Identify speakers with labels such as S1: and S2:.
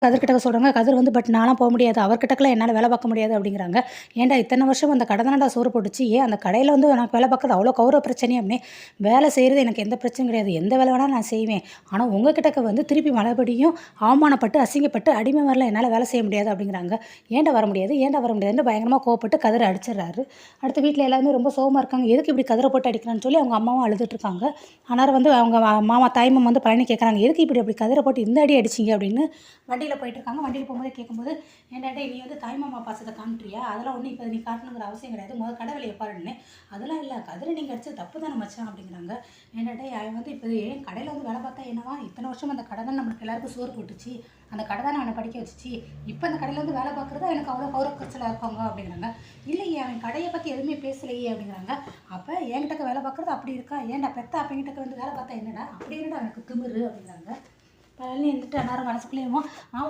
S1: கதிர்கிட்ட சொல்கிறாங்க. கதிர் வந்து பட் நான்லாம் போ முடியாது. அவர்கிட்டக்கலாம் என்னால வேலை பார்க்க முடியாது அப்படிங்கிறாங்க. ஏன்டா இத்தன வருஷம் அந்த கடை தானடா சோறு போட்டுச்சு. ஏன் அந்த கடையில வந்து எனக்கு வேலை பார்க்குறது அவ்வளோ கௌரவ பிரச்சனையா அப்படின்னு. வேலை செய்றது எனக்கு எந்த பிரச்சனையும் கிடையாது. எந்த வேலை வேணாலும் நான் செய்வேன். ஆனா உங்க கிட்டக்க வந்து திருப்பி மறுபடியும் அவமானப்பட்டு, அசிங்கப்பட்டு அடிமை மாரிலாம் என்னால வேலை செய்ய முடியாது அப்படிங்கிறாங்க. ஏன்டா வர முடியாது? ஏன்டா வர முடியாதுன்னு பயங்கரமா கோவப்பட்டு கதிர அடிச்சிடுறாரு. அடுத்து வீட்ல எல்லாருமே ரொம்ப சோகமா இருக்காங்க. எதுக்கு இப்படி கதிர போட்டு அடிக்கிறான்னு சொல்லி அவங்க அம்மாவும் அழுதுட்டு இருக்காங்க. ஆனாலும் வந்து அவங்க மாமா தாய்மாமா வந்து பழனி கேட்குறாங்க. எதுக்கு இப்படி கதிர போட்டு இந்த அடி அடிச்சீங்க அப்படின்னு. வண்டியில போயிட்டுருக்காங்க. வண்டியில போகும்போதே கேட்கும்போது, "ஏன்டா டேய் நீ வந்து தாய்மாமா பாசத்த காட்டுறியா? அதெல்லாம் ஒண்ணும் இப்ப நீ காட்டணுங்கிற அவசியம் கிடையாது. மொத கடை வேலைய பாருன்னேன்." "அதெல்லாம் இல்ல. கதிர நீங்க அடிச்சது தப்பு தானே மச்சான்." அப்படிங்கிறாங்க. "ஏன்டா டேய் அவன் வந்து இப்ப என் கடையில வந்து வேலை பார்த்தா என்னவா? இத்தன வருஷம் அந்த கடை தான் நம்மளுக்கு எல்லாருக்கும் சோறு போட்டுச்சு. அந்த கடை தானே அவன படிக்க வச்சுச்சு. இப்ப அந்த கடையில வந்து வேலை பார்க்குறது எனக்கு அவ்வளோ கௌரவ குறைச்சலா இருக்காங்க." அப்படிங்கிறாங்க. "இல்லையே அவன் கடைய பத்தி எதுவுமே பேசலையே." அப்படிங்கிறாங்க. "அப்ப என்கிட்டக்க வேலை பார்க்குறது அப்படி இருக்கா? ஏன்டா பெத்த அப்பன்கிட்டக்க வந்து வேலை பார்த்தா என்னடா? அப்படி என்னடா எனக்கு திமிரு." அப்படிங்கிறாங்க. பழனி இருந்துட்டு எல்லாரும் மனசுக்குள்ளேயுமா, ஆமா